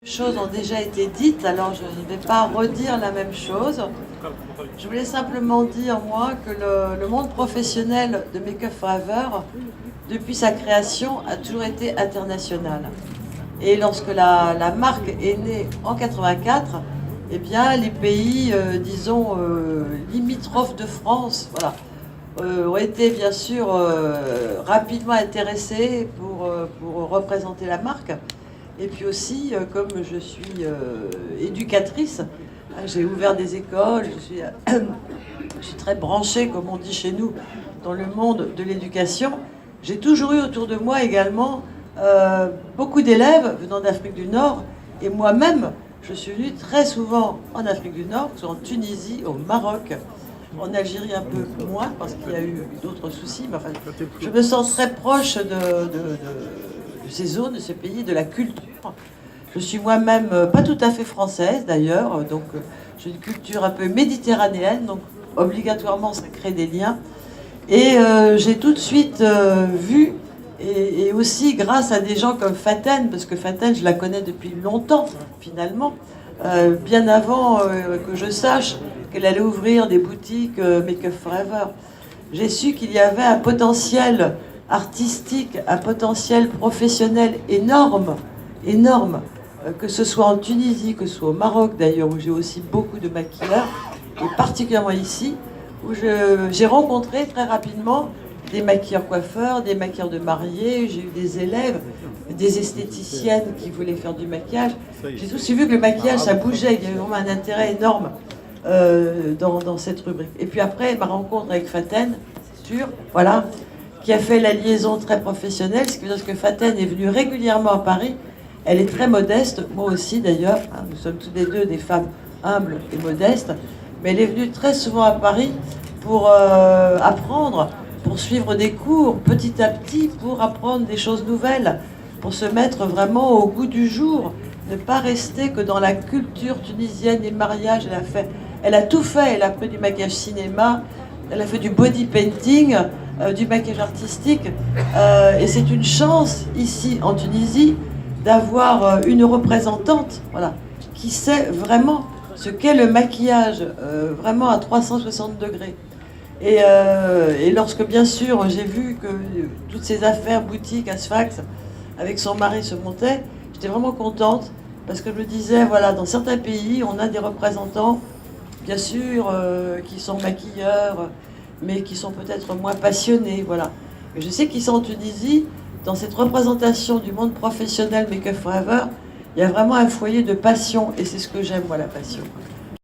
Choses ont déjà été dites, alors je ne vais pas redire la même chose. Je voulais simplement dire, moi, que le monde professionnel de Make Up Forever, depuis sa création, a toujours été international. Et lorsque la marque est née en 84, eh bien, les pays, disons, limitrophes de France, voilà, ont été bien sûr rapidement intéressés pour représenter la marque. Et puis aussi, comme je suis éducatrice, j'ai ouvert des écoles, je suis très branchée, comme on dit chez nous, dans le monde de l'éducation. J'ai toujours eu autour de moi également beaucoup d'élèves venant d'Afrique du Nord. Et moi-même, je suis venue très souvent en Afrique du Nord, que ce soit en Tunisie, au Maroc, en Algérie un peu moins, parce qu'il y a eu d'autres soucis. Mais enfin, je me sens très proche de ces zones, de ces pays, de la culture. Je suis moi-même pas tout à fait française d'ailleurs, donc j'ai une culture un peu méditerranéenne, donc obligatoirement ça crée des liens. Et j'ai tout de suite vu, et aussi grâce à des gens comme Faten, parce que Faten je la connais depuis longtemps finalement, bien avant que je sache qu'elle allait ouvrir des boutiques Make Up Forever. J'ai su qu'il y avait un potentiel artistique, un potentiel professionnel énorme, énorme, que ce soit en Tunisie, que ce soit au Maroc d'ailleurs, où j'ai aussi beaucoup de maquilleurs, et particulièrement ici, où j'ai rencontré très rapidement des maquilleurs-coiffeurs, des maquilleurs de mariés, j'ai eu des élèves, des esthéticiennes qui voulaient faire du maquillage. J'ai aussi vu que le maquillage, ça bougeait, il y avait vraiment un intérêt énorme dans cette rubrique. Et puis après, ma rencontre avec Faten, c'est sûr, voilà, qui a fait la liaison très professionnelle, ce qui veut dire que Faten est venue régulièrement à Paris. Elle est très modeste, moi aussi d'ailleurs, hein, nous sommes tous les deux des femmes humbles et modestes, mais elle est venue très souvent à Paris pour apprendre, pour suivre des cours petit à petit, pour apprendre des choses nouvelles, pour se mettre vraiment au goût du jour, ne pas rester que dans la culture tunisienne, les mariages. Elle a tout fait, elle a fait du maquillage cinéma, elle a fait du body painting, du maquillage artistique, et c'est une chance ici en Tunisie d'avoir une représentante, voilà, qui sait vraiment ce qu'est le maquillage, vraiment à 360 degrés. Et lorsque bien sûr j'ai vu que toutes ces affaires boutiques à Sfax avec son mari se montaient, j'étais vraiment contente parce que je me disais, voilà, dans certains pays on a des représentants bien sûr qui sont maquilleurs, mais qui sont peut-être moins passionnés, voilà. Et je sais qu'ici en Tunisie, dans cette représentation du monde professionnel Make Up Forever, il y a vraiment un foyer de passion, et c'est ce que j'aime, moi, la passion.